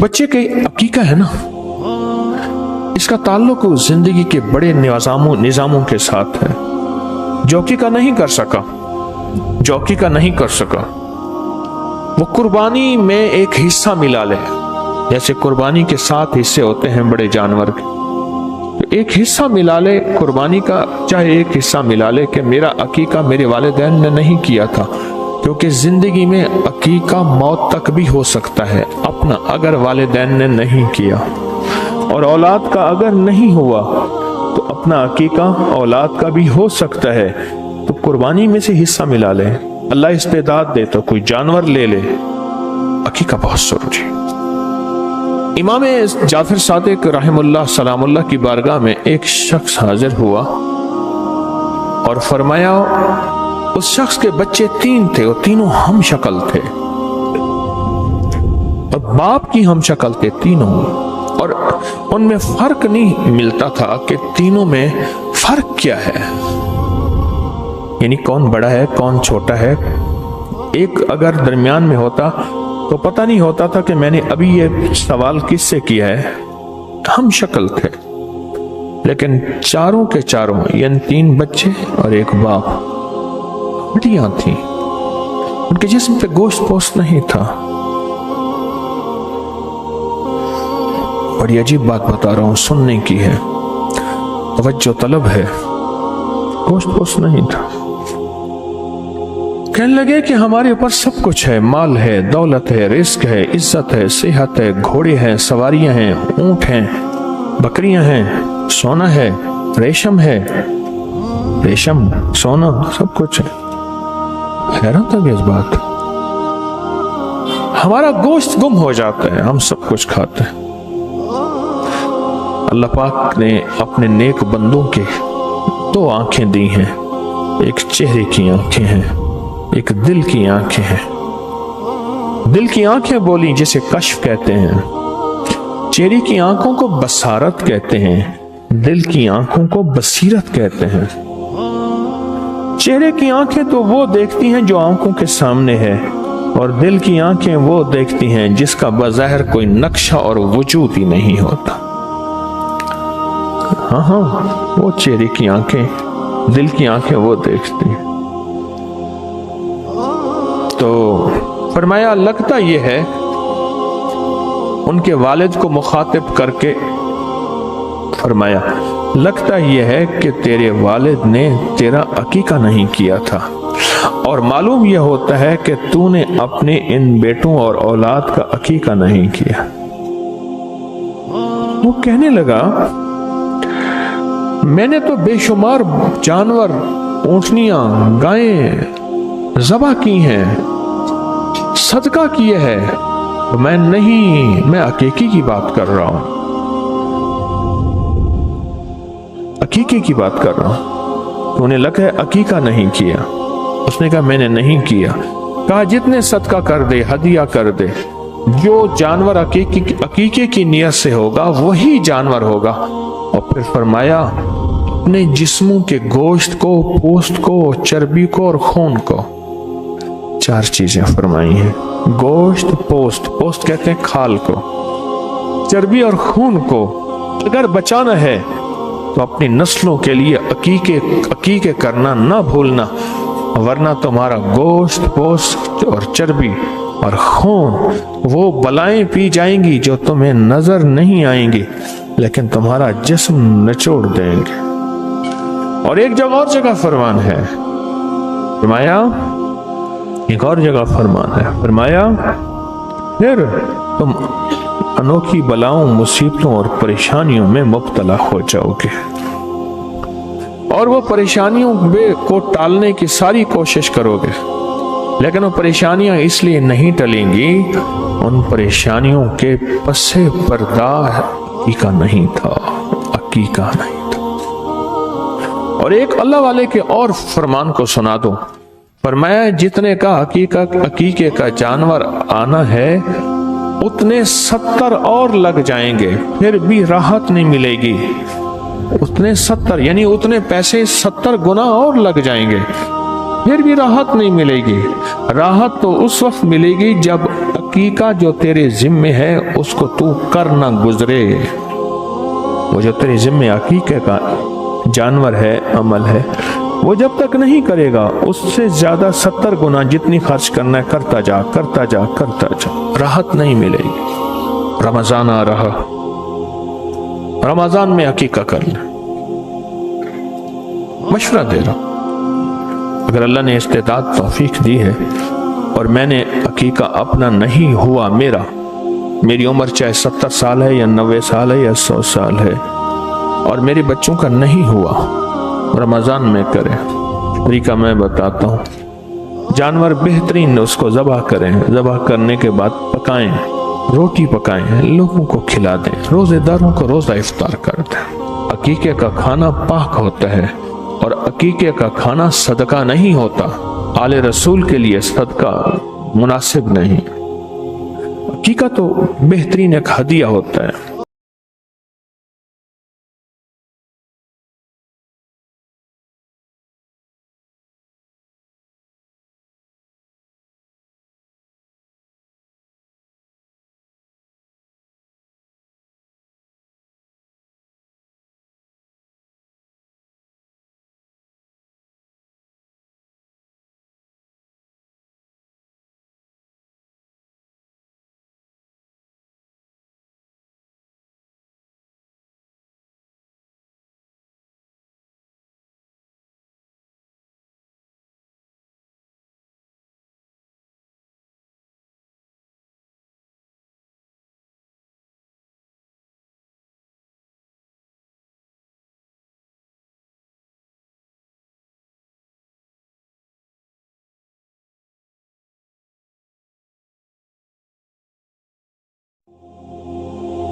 बच्चे के अकीका है ना, इसका ताल्लुक जिंदगी के बड़े निजामों के साथ है। जौकी का नहीं कर सका, वो कुर्बानी में एक हिस्सा मिला ले। जैसे कुर्बानी के 7 हिस्से होते हैं बड़े जानवर के, तो एक हिस्सा मिला ले कुर्बानी का, चाहे एक हिस्सा मिला ले कि मेरा अकीका मेरे वालिदैन ने नहीं किया था, क्योंकि जिंदगी में अकीका मौत तक भी हो सकता है अपना, अगर वालिदैन ने नहीं किया। और औलाद का अगर नहीं हुआ तो अपना अकीका औलाद का भी हो सकता है। तो कुर्बानी में से हिस्सा मिला ले, अल्लाह इस्तेदाद दे तो कोई जानवर ले ले, अकीका बहुत जरूरी। इमाम जाफर सादिक रहमुल्लाह सलामुल्लाह की बारगाह में एक शख्स हाजिर हुआ और फरमाया, उस शख्स के बच्चे 3 थे और तीनों हम शक्ल थे, और बाप की हम शक्ल थे तीनों, और उनमें फर्क नहीं मिलता था कि तीनों में फर्क क्या है, यानी कौन बड़ा है कौन छोटा है। एक अगर दरमियान में होता तो पता नहीं होता था कि मैंने अभी ये सवाल किससे किया है। हम शक्ल थे, लेकिन चारों के चारों, यानी 3 बच्चे और एक बाप, हड्डियां थी, उनके जिस्म पे गोश्त पोस्ट नहीं था। बड़ी अजीब बात बता रहा हूं, सुनने की है, तवज्जो तलब है, गोश्त पोस्ट नहीं था। कहने लगे कि हमारे ऊपर सब कुछ है, माल है, दौलत है, रिस्क है, इज्जत है, सेहत है, घोड़े हैं, सवारियां हैं, ऊंट हैं, बकरियां हैं, सोना है, रेशम है, रेशम सोना सब कुछ है। हैरान था इस बात। हमारा गोश्त गुम हो जाता है, हम सब कुछ खाते हैं। अल्लाह पाक ने अपने नेक बंदों के 2 आंखें दी हैं, एक चेहरे की आंखें हैं, एक दिल की आंखें हैं। दिल की आंखें बोली जिसे कश्फ कहते हैं, चेहरे की आंखों को बसारत कहते हैं, दिल की आंखों को बसीरत कहते हैं। चेहरे की आंखें तो वो देखती हैं जो आंखों के सामने है, और दिल की आंखें वो देखती हैं जिसका बज़ाहिर कोई नक्शा और वजूद ही नहीं होता। हाँ, वो चेहरे की आंखें, दिल की आंखें वो देखती हैं। तो फरमाया, लगता ये है, उनके वालिद को मुखातिब करके फरमाया, लगता ये है कि तेरे वालिद ने तेरा अकीका नहीं किया था, और मालूम यह होता है कि तूने अपने इन बेटों और औलाद का अकीका नहीं किया। वो कहने लगा, मैंने तो बेशुमार जानवर, ऊंटनियां, गायें ज़बा की हैं, सदका किए हैं, मैं अकीके की बात कर रहा हूं, अकीके की बात कर रहा हूं। तो उन्हें लगा है अकीका नहीं किया। उसने कहा मैंने नहीं किया। कहा जितने सदका कर दे, हदिया कर दे, जो जानवर अकीके की नियत से होगा वही जानवर होगा। और फिर फरमाया, अपने जिस्मों के गोश्त को, पोस्ट को, चर्बी को और खून को, 4 चीजें फरमाई हैं। गोश्त, पोस्ट कहते हैं खाल को, चर्बी और खून को अगर बचाना है तो अपनी नस्लों के लिए अकीके करना ना भूलना, वरना तुम्हारा गोश्त, पोस्ट और चर्बी और खून वो बलाएं पी जाएंगी जो तुम्हें नजर नहीं आएंगी, लेकिन तुम्हारा जिस्म निचोड़ देंगे। और एक जगह और जगह फरमान है, फरमाया, एक और जगह फरमान है, फरमाया, फिर तुम अनोखी बलाओं, मुसीबतों और परेशानियों में मुब्तला हो जाओगे, और वो परेशानियों को टालने की सारी कोशिश करोगे, लेकिन वो परेशानियां इसलिए नहीं टलेंगी, उन परेशानियों के पसे पर्दा अकीका नहीं था, अकीका नहीं था। और एक अल्लाह वाले के और फरमान को सुना दो। फरमाया, जितने का अकीके का जानवर आना है उतने 70 और लग जाएंगे, फिर भी राहत नहीं मिलेगी। उतने 70 यानी उतने पैसे 70 गुना और लग जाएंगे, फिर भी राहत नहीं मिलेगी। राहत तो उस वक्त मिलेगी जब अकीका जो तेरे जिम्मे है उसको तू कर ना गुजरे। वो जो तेरे जिम्मे अकीके का जानवर है, अमल है, वो जब तक नहीं करेगा उससे ज्यादा 70 गुना जितनी खर्च करना है करता जा करता जा करता जा, राहत नहीं मिलेगी। रमजान आ रहा, रमजान में अकीका करना, मशवरा दे रहा। अगर अल्लाह ने इस्तेताद तौफीक दी है और मैंने अकीका अपना नहीं हुआ, मेरी उम्र चाहे 70 साल है या 90 साल है या 100 साल है, और मेरे बच्चों का नहीं हुआ, रमजान में करें। तरीका मैं बताता हूँ। जानवर बेहतरीन उसको ज़बह करें, ज़बह करने के बाद पकाएं, रोटी पकाएं, लोगों को खिला दें, रोज़ेदारों को रोज़ा इफ्तार कर दें। अकीके का खाना पाक होता है और अकीके का खाना सदका नहीं होता। आले रसूल के लिए सदका मुनासिब नहीं। अकीका तो बेहतरीन एक हदिया होता है।